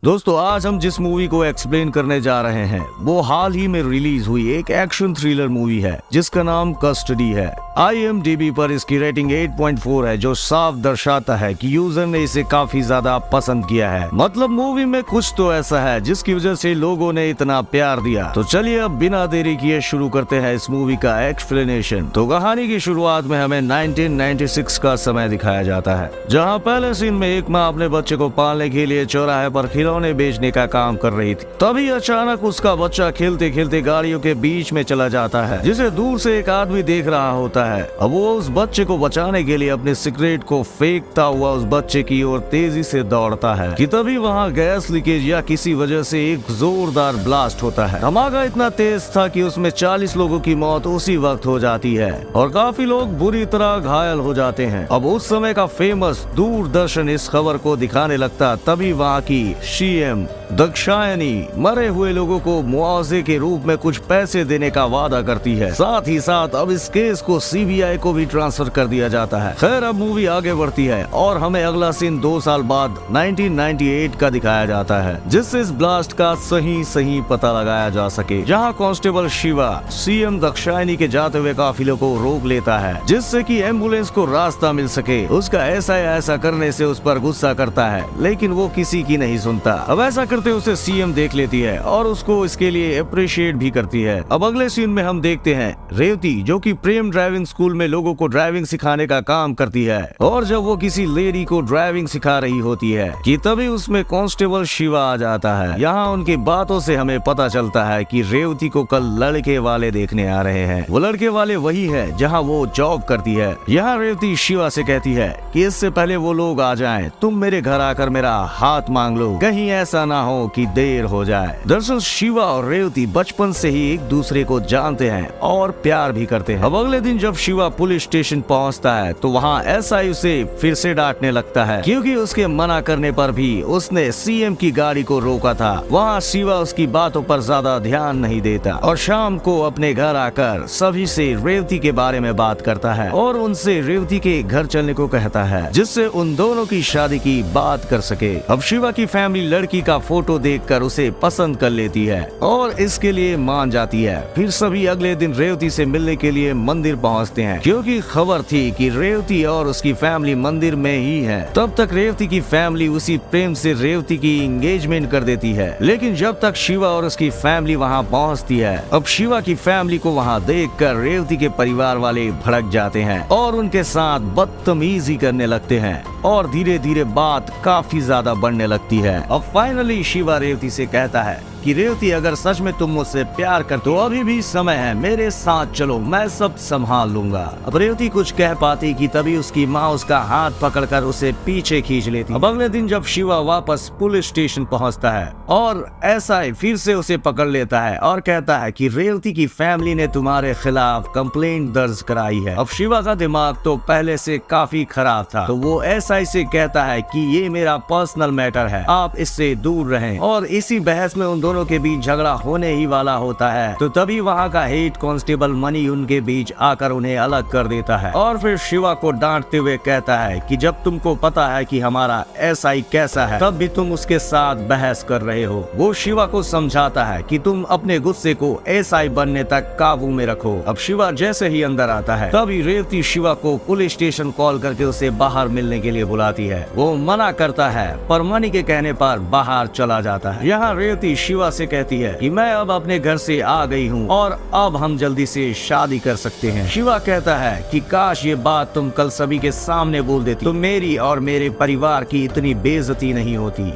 दोस्तों आज हम जिस मूवी को एक्सप्लेन करने जा रहे हैं वो हाल ही में रिलीज हुई एक एक्शन थ्रिलर मूवी है जिसका नाम कस्टडी है। IMDb पर इसकी रेटिंग 8.4 है जो साफ दर्शाता है कि यूजर ने इसे काफी ज्यादा पसंद किया है। मतलब मूवी में कुछ तो ऐसा है जिसकी वजह से लोगों ने इतना प्यार दिया। तो चलिए अब बिना देरी किए शुरू करते हैं इस मूवी का एक्सप्लेनेशन। तो कहानी की शुरुआत में हमें 1996 का समय दिखाया जाता है जहाँ पहले सीन में एक माँ अपने बच्चे को पालने के लिए चौराहे पर खिलौने बेचने का काम कर रही थी। तभी अचानक उसका बच्चा खेलते खेलते गाड़ियों के बीच में चला जाता है जिसे दूर से एक आदमी देख रहा होता है। अब वो उस बच्चे को बचाने के लिए अपने सिगरेट को फेंकता हुआ उस बच्चे की ओर तेजी से दौड़ता है कि तभी वहाँ गैस लीकेज या किसी वजह से एक जोरदार ब्लास्ट होता है। धमाका इतना तेज था कि उसमें 40 लोगों की मौत उसी वक्त हो जाती है और काफी लोग बुरी तरह घायल हो जाते हैं। अब उस समय का फेमस दूरदर्शन इस खबर को दिखाने लगता तभी वहाँ की CM दाक्षायणी मरे हुए लोगों को मुआवजे के रूप में कुछ पैसे देने का वादा करती है। साथ ही साथ अब इस केस को CBI को भी ट्रांसफर कर दिया जाता है। खैर अब मूवी आगे बढ़ती है और हमें अगला सीन 2 साल बाद 1998 का दिखाया जाता है जिससे इस ब्लास्ट का सही पता लगाया जा सके। जहां कांस्टेबल शिवा CM दाक्षायणी के जाते हुए काफिले को रोक लेता है जिससे कि एम्बुलेंस को रास्ता मिल सके। उसका ऐसा करने से उस पर गुस्सा करता है लेकिन वो किसी की नहीं सुनता। अब ऐसा करते उसे CM देख लेती है और उसको इसके लिए अप्रिशिएट भी करती है। अब अगले सीन में हम देखते हैं रेवती जो कि प्रेम ड्राइविंग स्कूल में लोगों को ड्राइविंग सिखाने का काम करती है और जब वो किसी लेडी को ड्राइविंग सिखा रही होती है कि तभी उसमें कांस्टेबल शिवा आ जाता है। यहाँ उनकी बातों से हमें पता चलता है कि रेवती को कल लड़के वाले देखने आ रहे हैं। वो लड़के वाले वही है जहाँ वो जॉब करती है। यहाँ रेवती शिवा से कहती है कि इससे पहले वो लोग आ जाएं, तुम मेरे घर आकर मेरा हाथ मांग लो, कहीं ऐसा ना हो कि देर हो जाए। दरअसल शिवा और रेवती बचपन से ही एक दूसरे को जानते हैं और प्यार भी करते हैं। अब अगले दिन जब शिवा पुलिस स्टेशन पहुंचता है तो वहां SI उसे फिर से डांटने लगता है क्योंकि उसके मना करने पर भी उसने CM की गाड़ी को रोका था। वहां शिवा उसकी बातों पर ज्यादा ध्यान नहीं देता और शाम को अपने घर आकर सभी से रेवती के बारे में बात करता है और उनसे रेवती के घर चलने को कहता है जिससे उन दोनों की शादी की बात कर सके। अब शिवा की फैमिली लड़की का फोटो देखकर उसे पसंद कर लेती है और इसके लिए मान जाती है। फिर सभी अगले दिन रेवती से मिलने के लिए मंदिर पहुंचते हैं क्योंकि खबर थी कि रेवती और उसकी फैमिली मंदिर में ही है। तब तक रेवती की फैमिली उसी प्रेम से रेवती की एंगेजमेंट कर देती है लेकिन जब तक शिवा और उसकी फैमिली वहां पहुंचती है अब शिवा की फैमिली को वहां देखकर रेवती के परिवार वाले भड़क जाते हैं और उनके साथ बदतमीजी करने लगते हैं और धीरे धीरे बात काफी ज्यादा बढ़ने लगती है। अब फाइनली शिवा रेवती से कहता है कि रेवती अगर सच में तुम मुझसे प्यार कर तो अभी भी समय है, मेरे साथ चलो, मैं सब संभाल लूंगा। अब रेवती कुछ कह पाती कि तभी उसकी माँ उसका हाथ पकड़कर उसे पीछे खींच लेती। अब अगले दिन जब शिवा वापस पुलिस स्टेशन पहुंचता है और SI फिर से उसे पकड़ लेता है और कहता है कि रेवती की फैमिली ने तुम्हारे खिलाफ कंप्लेंट दर्ज कराई है। अब शिवा का दिमाग तो पहले से काफी खराब था तो वो SI से कहता है कि ये मेरा पर्सनल मैटर है, आप इससे दूर रहें। और इसी बहस में उन दोनों के बीच झगड़ा होने ही वाला होता है तो तभी वहाँ का हेड कांस्टेबल मनी उनके बीच आकर उन्हें अलग कर देता है और फिर शिवा को डांटते हुए कहता है कि जब तुमको पता है कि हमारा SI कैसा है तब भी तुम उसके साथ बहस कर रहे हो। वो शिवा को समझाता है कि तुम अपने गुस्से को SI बनने तक काबू में रखो। अब शिवा जैसे ही अंदर आता है तभी रेवती शिवा को पुलिस स्टेशन कॉल करके उसे बाहर मिलने के लिए बुलाती है। वो मना करता है पर मनी के कहने पर बाहर चला जाता है। यहाँ रेवती शिवा से कहती है कि मैं अब अपने घर से आ गई हूँ और अब हम जल्दी से शादी कर सकते हैं। शिवा कहता है कि काश ये बात तुम कल सभी के सामने बोल देती तो मेरी और मेरे परिवार की इतनी बेइज्जती नहीं होती।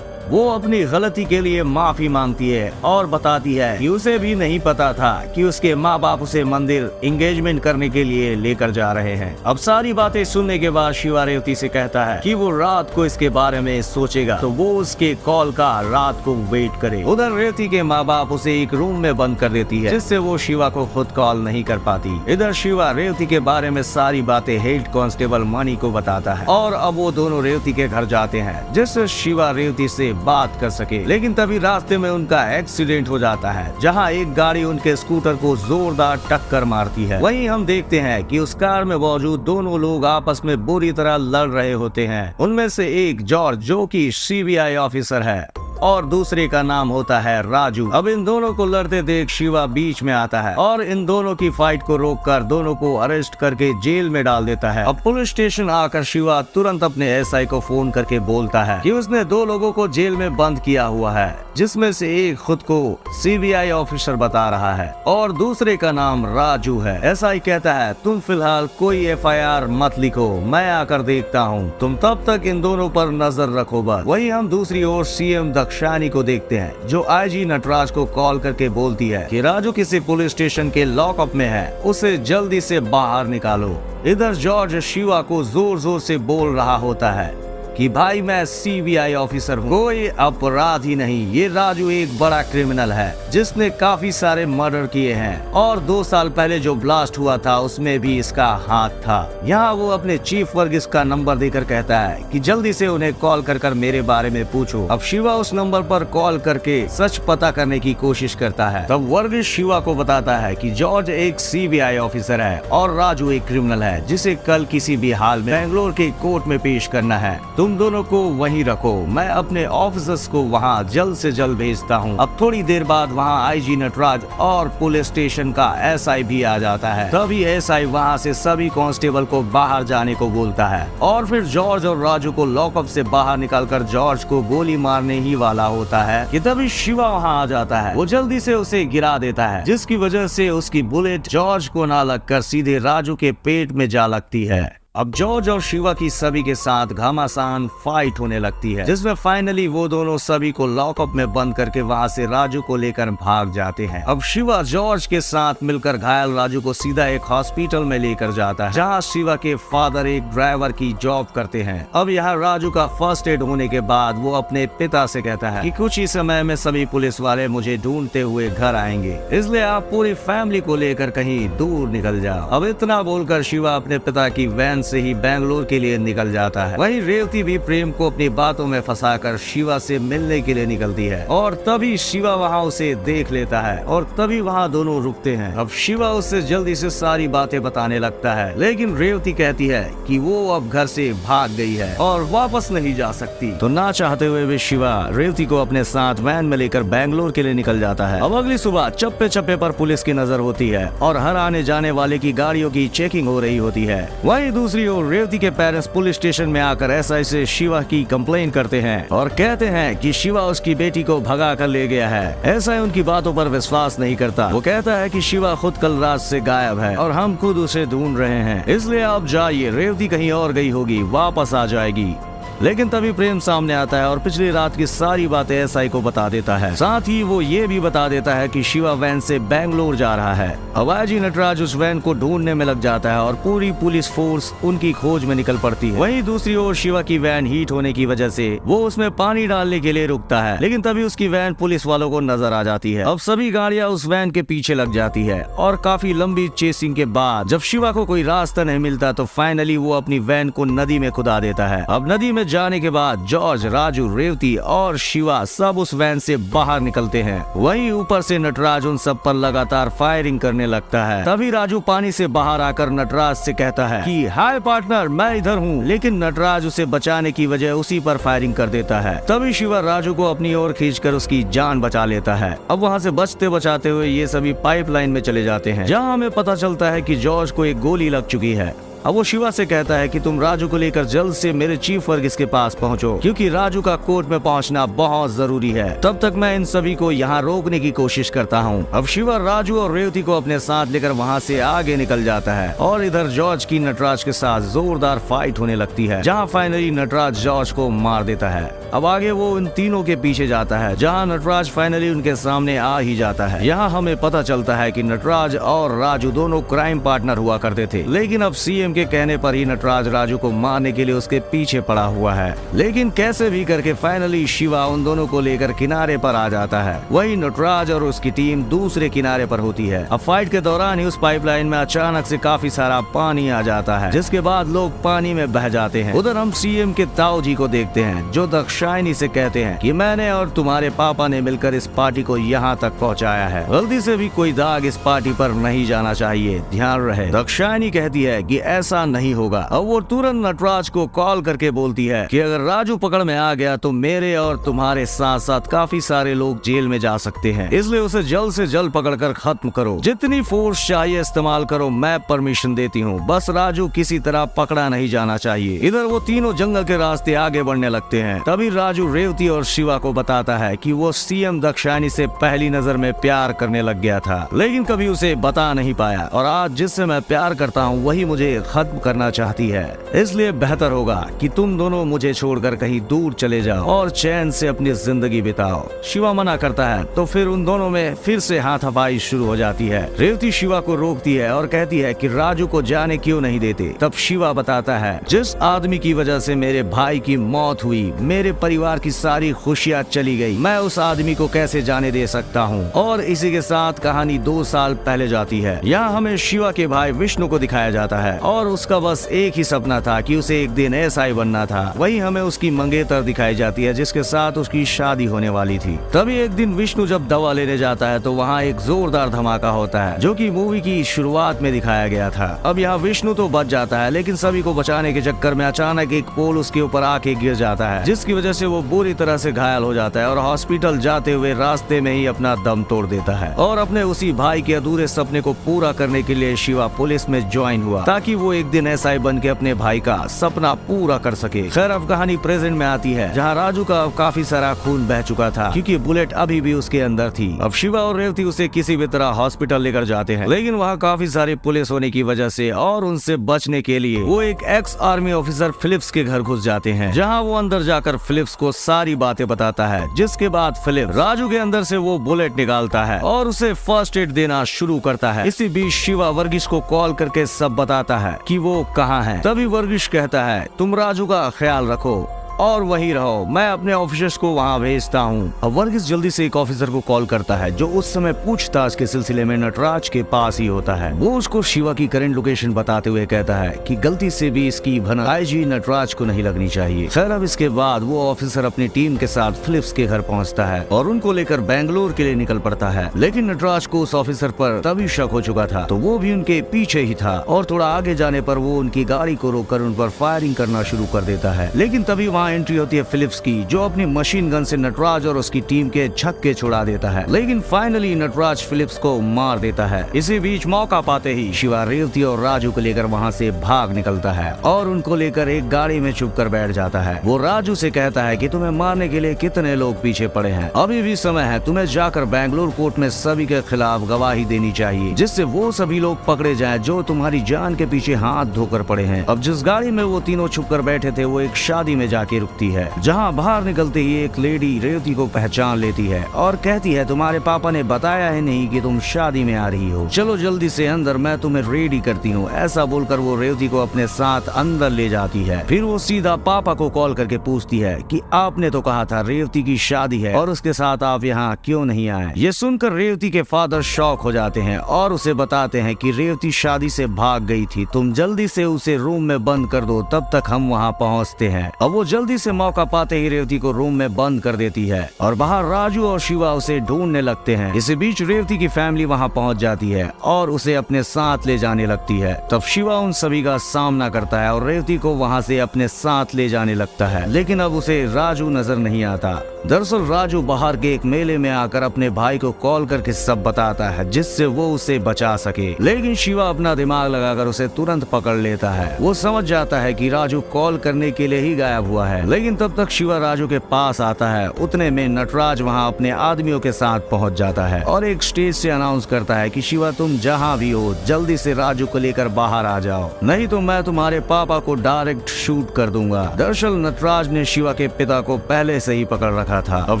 वो अपनी गलती के लिए माफी मांगती है और बताती है कि उसे भी नहीं पता था कि उसके माँ बाप उसे मंदिर एंगेजमेंट करने के लिए लेकर जा रहे हैं। अब सारी बातें सुनने के बाद शिवा रेवती से कहता है कि वो रात को इसके बारे में सोचेगा तो वो उसके कॉल का रात को वेट करे। उधर रेवती के माँ बाप उसे एक रूम में बंद कर देती है जिससे वो शिवा को खुद कॉल नहीं कर पाती। इधर शिवा रेवती के बारे में सारी बातें हेड कांस्टेबल मनी को बताता है और अब वो दोनों रेवती के घर जाते हैं जिससे शिवा रेवती से बात कर सके। लेकिन तभी रास्ते में उनका एक्सीडेंट हो जाता है जहां एक गाड़ी उनके स्कूटर को जोरदार टक्कर मारती है। वहीं हम देखते हैं कि उस कार में मौजूद दोनों लोग आपस में बुरी तरह लड़ रहे होते हैं। उनमें से एक जॉर्ज जो कि CBI ऑफिसर है और दूसरे का नाम होता है राजू। अब इन दोनों को लड़ते देख शिवा बीच में आता है और इन दोनों की फाइट को रोककर दोनों को अरेस्ट करके जेल में डाल देता है। अब पुलिस स्टेशन आकर शिवा तुरंत अपने एसआई को फोन करके बोलता है कि उसने 2 लोगों को जेल में बंद किया हुआ है, जिसमें से एक खुद को सीबीआई ऑफिसर बता रहा है और दूसरे का नाम राजू है। एसआई कहता है तुम फिलहाल कोई एफआईआर मत लिखो, मैं आकर देखता हूँ, तुम तब तक इन दोनों पर नजर रखो बस। वहीं हम दूसरी ओर सीएम दक्षानी को देखते हैं जो आईजी नटराज को कॉल करके बोलती है कि राजू किसी पुलिस स्टेशन के लॉकअप में है, उसे जल्दी से बाहर निकालो। इधर जॉर्ज शिवा को जोर जोर से बोल रहा होता है कि भाई मैं सीबीआई ऑफिसर हूँ, कोई अपराधी नहीं, ये राजू एक बड़ा क्रिमिनल है जिसने काफी सारे मर्डर किए हैं और 2 साल पहले जो ब्लास्ट हुआ था उसमें भी इसका हाथ था। यहाँ वो अपने चीफ वर्गीस का नंबर देकर कहता है कि जल्दी से उन्हें कॉल कर मेरे बारे में पूछो। अब शिवा उस नंबर पर कॉल करके सच पता करने की कोशिश करता है। तब वर्गीस शिवा को बताता है कि जॉर्ज एक सीबीआई ऑफिसर है और राजू एक क्रिमिनल है जिसे कल किसी भी हाल में बेंगलोर के कोर्ट में पेश करना है। तुम दोनों को वहीं रखो, मैं अपने ऑफिसर्स को वहां जल्द से जल्द भेजता हूं। अब थोड़ी देर बाद वहां आईजी नटराज और पुलिस स्टेशन का एसआई भी आ जाता है। तभी एसआई वहां से सभी कांस्टेबल को बाहर जाने को बोलता है और फिर जॉर्ज और राजू को लॉकअप से बाहर निकालकर जॉर्ज को गोली मारने ही वाला होता है कि तभी शिवा वहां आ जाता है। वो जल्दी से उसे गिरा देता है जिसकी वजह से उसकी बुलेट जॉर्ज को ना लगकर सीधे राजू के पेट में जा लगती है। अब जॉर्ज और शिवा की सभी के साथ घमासान फाइट होने लगती है जिसमें फाइनली वो दोनों सभी को लॉकअप में बंद करके वहां से राजू को लेकर भाग जाते हैं। अब शिवा जॉर्ज के साथ मिलकर घायल राजू को सीधा एक हॉस्पिटल में लेकर जाता है जहां शिवा के फादर एक ड्राइवर की जॉब करते हैं। अब यहाँ राजू का फर्स्ट एड होने के बाद वो अपने पिता से कहता है कि कुछ ही समय में सभी पुलिस वाले मुझे ढूंढते हुए घर आएंगे, इसलिए आप पूरी फैमिली को लेकर कहीं दूर निकल जाओ। अब इतना बोलकर शिवा अपने पिता की वैन से ही बेंगलोर के लिए निकल जाता है। वहीं रेवती भी प्रेम को अपनी बातों में फंसाकर शिवा से मिलने के लिए निकलती है और तभी शिवा वहां उसे देख लेता है और तभी वहां दोनों रुकते हैं। अब शिवा उससे जल्दी से सारी बातें बताने लगता है, लेकिन रेवती कहती है कि वो अब घर से भाग गई है और वापस नहीं जा सकती। तो ना चाहते हुए भी शिवा रेवती को अपने साथ वैन में लेकर बेंगलोर के लिए निकल जाता है। अब अगली सुबह चप्पे चप्पे पर पुलिस की नजर होती है और हर आने जाने वाले की गाड़ियों की चेकिंग हो रही होती है। वहीं दूसरी ओर रेवती के पेरेंट्स पुलिस स्टेशन में आकर एसआई से शिवा की कंप्लेन करते हैं और कहते हैं कि शिवा उसकी बेटी को भगा कर ले गया है। एसआई उनकी बातों पर विश्वास नहीं करता। वो कहता है कि शिवा खुद कल रात से गायब है और हम खुद उसे ढूंढ रहे हैं, इसलिए आप जाइए, रेवती कहीं और गई होगी, वापस आ जाएगी। लेकिन तभी प्रेम सामने आता है और पिछली रात की सारी बातें एसआई को बता देता है। साथ ही वो ये भी बता देता है कि शिवा वैन से बेंगलोर जा रहा है। अब आईजी नटराज उस वैन को ढूंढने में लग जाता है और पूरी पुलिस फोर्स उनकी खोज में निकल पड़ती है। वहीं दूसरी ओर शिवा की वैन हीट होने की वजह से वो उसमें पानी डालने के लिए रुकता है, लेकिन तभी उसकी वैन पुलिस वालों को नजर आ जाती है। अब सभी गाड़ियां उस वैन के पीछे लग जाती है और काफी लंबी चेसिंग के बाद जब शिवा को कोई रास्ता नहीं मिलता तो फाइनली वो अपनी वैन को नदी में खुदा देता है। अब नदी में जाने के बाद जॉर्ज, राजू, रेवती और शिवा सब उस वैन से बाहर निकलते हैं। वहीं ऊपर से नटराज उन सब पर लगातार फायरिंग करने लगता है। तभी राजू पानी से बाहर आकर नटराज से कहता है कि हाय पार्टनर, मैं इधर हूँ, लेकिन नटराज उसे बचाने की वजह उसी पर फायरिंग कर देता है। तभी शिवा राजू को अपनी ओर खींचकर उसकी जान बचा लेता है। अब वहाँ से बचते बचाते हुए ये सभी पाइपलाइन में चले जाते हैं जहाँ हमें पता चलता है कि जॉर्ज को एक गोली लग चुकी है। अब वो शिवा से कहता है कि तुम राजू को लेकर जल्द से मेरे चीफ वर्गीस के पास पहुंचो, क्योंकि राजू का कोर्ट में पहुंचना बहुत जरूरी है। तब तक मैं इन सभी को यहाँ रोकने की कोशिश करता हूँ। अब शिवा राजू और रेवती को अपने साथ लेकर वहाँ से आगे निकल जाता है और इधर जॉर्ज की नटराज के साथ जोरदार फाइट होने लगती है, जहाँ फाइनली नटराज जॉर्ज को मार देता है। अब आगे वो इन तीनों के पीछे जाता है, जहाँ नटराज फाइनली उनके सामने आ ही जाता है। यहाँ हमें पता चलता है कि नटराज और राजू दोनों क्राइम पार्टनर हुआ करते थे, लेकिन अब सीएम के कहने पर ही नटराज राजू को मारने के लिए उसके पीछे पड़ा हुआ है। लेकिन कैसे भी करके फाइनली शिवा उन दोनों को लेकर किनारे पर आ जाता है। वही नटराज और उसकी टीम दूसरे किनारे पर होती है। अब फाइट के दौरान ही उस पाइपलाइन में अचानक से काफी सारा पानी आ जाता है, जिसके बाद लोग पानी में बह जाते हैं। उधर हम सीएम के ताऊ जी को देखते हैं जो दक्षानी दाक्षायणी से कहते हैं कि मैंने और तुम्हारे पापा ने मिलकर इस पार्टी को यहाँ तक पहुँचाया है, गलती से भी कोई दाग इस पार्टी पर नहीं जाना चाहिए, ध्यान रहे। दाक्षायणी कहती है कि ऐसा नहीं होगा। अब वो तुरंत नटराज को कॉल करके बोलती है कि अगर राजू पकड़ में आ गया तो मेरे और तुम्हारे साथ साथ काफी सारे लोग जेल में जा सकते हैं, इसलिए उसे जल्द से जल्द पकड़कर खत्म करो, जितनी फोर्स चाहिए इस्तेमाल करो, मैं परमिशन देती हूँ, बस राजू किसी तरह पकड़ा नहीं जाना चाहिए। इधर वो तीनों जंगल के रास्ते आगे बढ़ने लगते हैं। तभी राजू रेवती और शिवा को बताता है कि वो सीएम दाक्षायणी से पहली नजर में प्यार करने लग गया था, लेकिन कभी उसे बता नहीं पाया, और आज जिससे मैं प्यार करता हूँ वही मुझे खत्म करना चाहती है, इसलिए बेहतर होगा कि तुम दोनों मुझे छोड़कर कहीं दूर चले जाओ और चैन से अपनी जिंदगी बिताओ। शिवा मना करता है तो फिर उन दोनों में फिर से हाथापाई शुरू हो जाती है। रेवती शिवा को रोकती है और कहती है कि राजू को जाने क्यों नहीं देते। तब शिवा बताता है, जिस आदमी की वजह से मेरे भाई की मौत हुई, मेरे परिवार की सारी खुशियाँ चली गई, मैं उस आदमी को कैसे जाने दे सकता हूँ। और इसी के साथ कहानी 2 साल पहले जाती है। यहाँ हमें शिवा के भाई विष्णु को दिखाया जाता है और उसका बस एक ही सपना था कि उसे एक दिन एसआई बनना था। वहीं हमें उसकी मंगेतर दिखाई जाती है जिसके साथ उसकी शादी होने वाली थी। तभी एक दिन विष्णु जब दवा लेने जाता है तो वहाँ एक जोरदार धमाका होता है जो कि मूवी की शुरुआत में दिखाया गया था। अब यहाँ विष्णु तो बच जाता है, लेकिन सभी को बचाने के चक्कर में अचानक एक पोल उसके ऊपर आके गिर जाता है, जिसकी वजह से वो बुरी तरह से घायल हो जाता है और हॉस्पिटल जाते हुए रास्ते में ही अपना दम तोड़ देता है। और अपने उसी भाई के अधूरे सपने को पूरा करने के लिए शिवा पुलिस में ज्वाइन हुआ ताकि वो एक दिन एसआई बन के अपने भाई का सपना पूरा कर सके। खैर अब कहानी प्रेजेंट में आती है जहाँ राजू का काफी सारा खून बह चुका था क्योंकि बुलेट अभी भी उसके अंदर थी। अब शिवा और रेवती उसे किसी भी तरह हॉस्पिटल लेकर जाते हैं, लेकिन वहाँ काफी सारी पुलिस होने की वजह से और उनसे बचने के लिए वो एक एक्स आर्मी ऑफिसर फिलिप्स के घर घुस जाते हैं, जहाँ वो अंदर जाकर फिलिप्स को सारी बातें बताता है। जिसके बाद फिलिप्स राजू के अंदर से वो बुलेट निकालता है और उसे फर्स्ट एड देना शुरू करता है। इसी बीच शिवा वर्गीस को कॉल करके सब बताता है कि वो कहाँ है। तभी वर्गीस कहता है, तुम राजू का ख्याल रखो और वहीं रहो, मैं अपने ऑफिसर्स को वहां भेजता हूं। अब वर्गीस जल्दी से एक ऑफिसर को कॉल करता है जो उस समय पूछताछ के सिलसिले में नटराज के पास ही होता है। वो उसको शिवा की करंट लोकेशन बताते हुए कहता है कि गलती से भी इसकी भनक आईजी नटराज को नहीं लगनी चाहिए। खैर अब इसके बाद वो ऑफिसर अपनी टीम के साथ फिलिप्स के घर पहुँचता है और उनको लेकर बैंगलोर के लिए निकल पड़ता है, लेकिन नटराज को उस ऑफिसर पर तभी शक हो चुका था तो वो भी उनके पीछे ही था और थोड़ा आगे जाने पर वो उनकी गाड़ी को रोककर उन पर फायरिंग करना शुरू कर देता है। लेकिन तभी वहाँ एंट्री होती है फिलिप्स की, जो अपनी मशीन गन से नटराज और उसकी टीम के छक्के छुड़ा देता है, लेकिन फाइनली नटराज फिलिप्स को मार देता है। इसी बीच मौका पाते ही शिवा रेवती और राजू को लेकर वहाँ से भाग निकलता है और उनको लेकर एक गाड़ी में छुप कर बैठ जाता है। वो राजू से कहता है कि तुम्हें मारने के लिए कितने लोग पीछे पड़े हैं, अभी भी समय है, तुम्हें जाकर बैंगलोर कोर्ट में सभी के खिलाफ गवाही देनी चाहिए जिससे वो सभी लोग पकड़े जाएं जो तुम्हारी जान के पीछे हाथ धोकर पड़े हैं। अब जिस गाड़ी में वो तीनों छुप कर बैठे थे वो एक शादी में जाके रुकती है, जहां बाहर निकलते ही एक लेडी रेवती को पहचान लेती है और कहती है, तुम्हारे पापा ने बताया है नहीं कि तुम शादी में आ रही हो, चलो जल्दी से अंदर, मैं तुम्हें रेडी करती हूँ। ऐसा बोलकर वो रेवती को अपने साथ अंदर ले जाती है। फिर वो सीधा पापा को कॉल करके पूछती है कि आपने तो कहा था रेवती की शादी है और उसके साथ आप यहाँ क्यों नहीं आए। ये सुनकर रेवती के फादर शॉक हो जाते हैं और उसे बताते हैं कि रेवती शादी से भाग गई थी, तुम जल्दी से उसे रूम में बंद कर दो, तब तक हम वहाँ पहुँचते हैं। अब वो जल्दी से मौका पाते ही रेवती को रूम में बंद कर देती है और बाहर राजू और शिवा उसे ढूंढने लगते हैं। इसी बीच रेवती की फैमिली वहां पहुंच जाती है और उसे अपने साथ ले जाने लगती है। तब शिवा उन सभी का सामना करता है और रेवती को वहां से अपने साथ ले जाने लगता है, लेकिन अब उसे राजू नजर नहीं आता। दरअसल राजू बाहर के एक मेले में आकर अपने भाई को कॉल करके सब बताता है जिससे वो उसे बचा सके, लेकिन शिवा अपना दिमाग लगाकर उसे तुरंत पकड़ लेता है। वो समझ जाता है कि राजू कॉल करने के लिए ही गायब हुआ है, लेकिन तब तक शिवा राजू के पास आता है। उतने में नटराज वहां अपने आदमियों के साथ पहुंच जाता है और एक स्टेज से अनाउंस करता है कि शिवा तुम जहां भी हो जल्दी से राजू को लेकर बाहर आ जाओ, नहीं तो मैं तुम्हारे पापा को डायरेक्ट शूट कर दूंगा। दरअसल नटराज ने शिवा के पिता को पहले से ही पकड़ रखा था। अब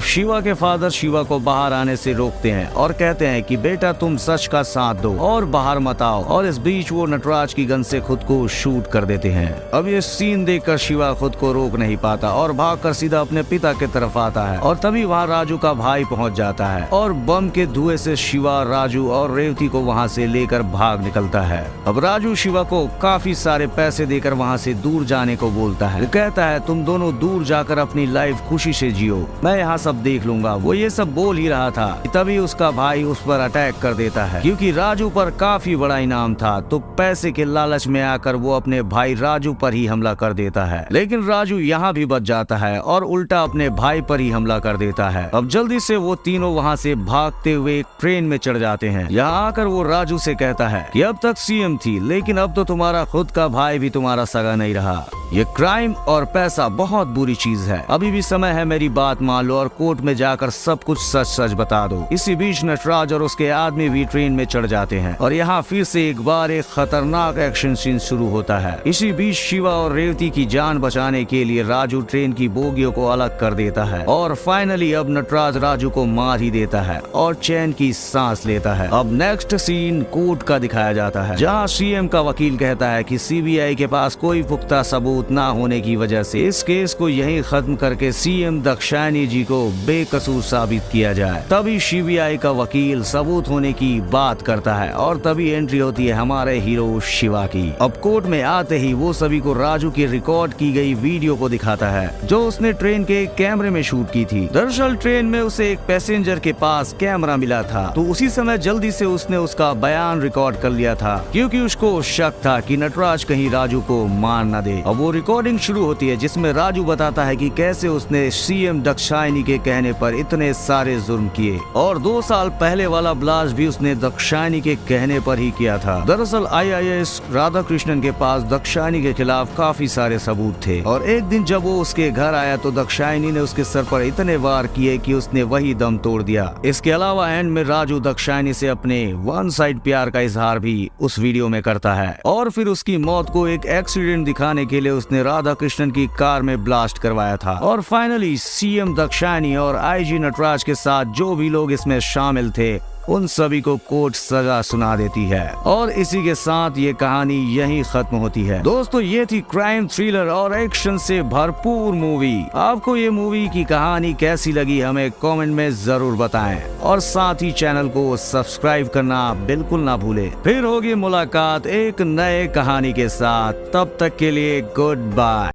शिवा के फादर शिवा को बाहर आने से रोकते हैं और कहते हैं कि बेटा तुम सच का साथ दो और बाहर मत आओ, और इस बीच वो नटराज की गन से खुद को शूट कर देते हैं। अब ये सीन देखकर शिवा खुद को रोक नहीं पाता और भागकर सीधा अपने पिता की तरफ आता है और तभी वहाँ राजू का भाई पहुँच जाता है और बम के धुएं से शिवा, राजू और रेवती को वहाँ से लेकर भाग निकलता है। अब राजू शिवा को काफी सारे पैसे देकर वहाँ से दूर जाने को बोलता है। वो कहता है तुम दोनों दूर जाकर अपनी लाइफ खुशी से जियो, मैं यहाँ सब देख लूंगा। वो ये सब बोल ही रहा था तभी उसका भाई उस पर अटैक कर देता है। क्योंकि राजू पर काफी बड़ा इनाम था तो पैसे के लालच में आकर वो अपने भाई राजू पर ही हमला कर देता है। लेकिन राजू यहाँ भी बच जाता है और उल्टा अपने भाई पर ही हमला कर देता है। अब जल्दी से वो तीनों वहाँ से भागते हुए ट्रेन में चढ़ जाते हैं। यहाँ आकर वो राजू से कहता है कि अब तक सीएम थी लेकिन अब तो तुम्हारा खुद का भाई भी तुम्हारा सगा नहीं रहा। ये क्राइम और पैसा बहुत बुरी चीज है। अभी भी समय है, मेरी बात मान लो और कोर्ट में जाकर सब कुछ सच सच बता दो। इसी बीच नटराज और उसके आदमी भी ट्रेन में चढ़ जाते हैं और यहाँ फिर से एक बार एक खतरनाक एक्शन सीन शुरू होता है। इसी बीच शिवा और रेवती की जान बचाने के लिए राजू ट्रेन की बोगियों को अलग कर देता है और फाइनली अब नटराज राजू को मार ही देता है और चैन की सांस लेता है। अब नेक्स्ट सीन कोर्ट का दिखाया जाता है जहाँ सीएम का वकील कहता है कि सीबीआई के पास कोई पुख्ता सबूत ना होने की वजह से इस केस को यहीं खत्म करके सीएम दाक्षायणी जी को बेकसूर साबित किया जाए। तभी सीबीआई का वकील सबूत होने की बात करता है और तभी एंट्री होती है हमारे हीरो शिवा की। अब कोर्ट में आते ही वो सभी को राजू की रिकॉर्ड की गई वीडियो को दिखाता है जो उसने ट्रेन के कैमरे में शूट की थी। दरअसल ट्रेन में उसे एक पैसेंजर के पास कैमरा मिला था तो उसी समय जल्दी से उसने उसका बयान रिकॉर्ड कर लिया था क्योंकि उसको शक था कि नटराज कहीं राजू को मार न दे। अब वो रिकॉर्डिंग शुरू होती है जिसमें राजू बताता है कि कैसे उसने सीएम दाक्षायणी के कहने पर इतने सारे जुर्म किए और 2 साल पहले वाला ब्लास्ट भी उसने दाक्षायणी के कहने पर ही किया था। दरअसल आईआईएस राधाकृष्णन के पास दाक्षायणी के खिलाफ काफी सारे सबूत थे और एक दिन जब वो उसके घर आया तो दाक्षायणी ने उसके सर पर इतने वार किए कि उसने वही दम तोड़ दिया। इसके अलावा एंड में राजू दाक्षायणी से अपने वन साइड प्यार का इजहार भी उस वीडियो में करता है और फिर उसकी मौत को एक एक्सीडेंट दिखाने के लिए उसने राधा कृष्णन की कार में ब्लास्ट करवाया था। और फाइनली सीएम दाक्षायणी और आईजी नटराज के साथ जो भी लोग इसमें शामिल थे उन सभी को कोर्ट सजा सुना देती है और इसी के साथ ये कहानी यहीं खत्म होती है। दोस्तों ये थी क्राइम थ्रिलर और एक्शन से भरपूर मूवी। आपको ये मूवी की कहानी कैसी लगी हमें कमेंट में जरूर बताएं और साथ ही चैनल को सब्सक्राइब करना बिल्कुल ना भूलें। फिर होगी मुलाकात एक नए कहानी के साथ, तब तक के लिए गुड बाय।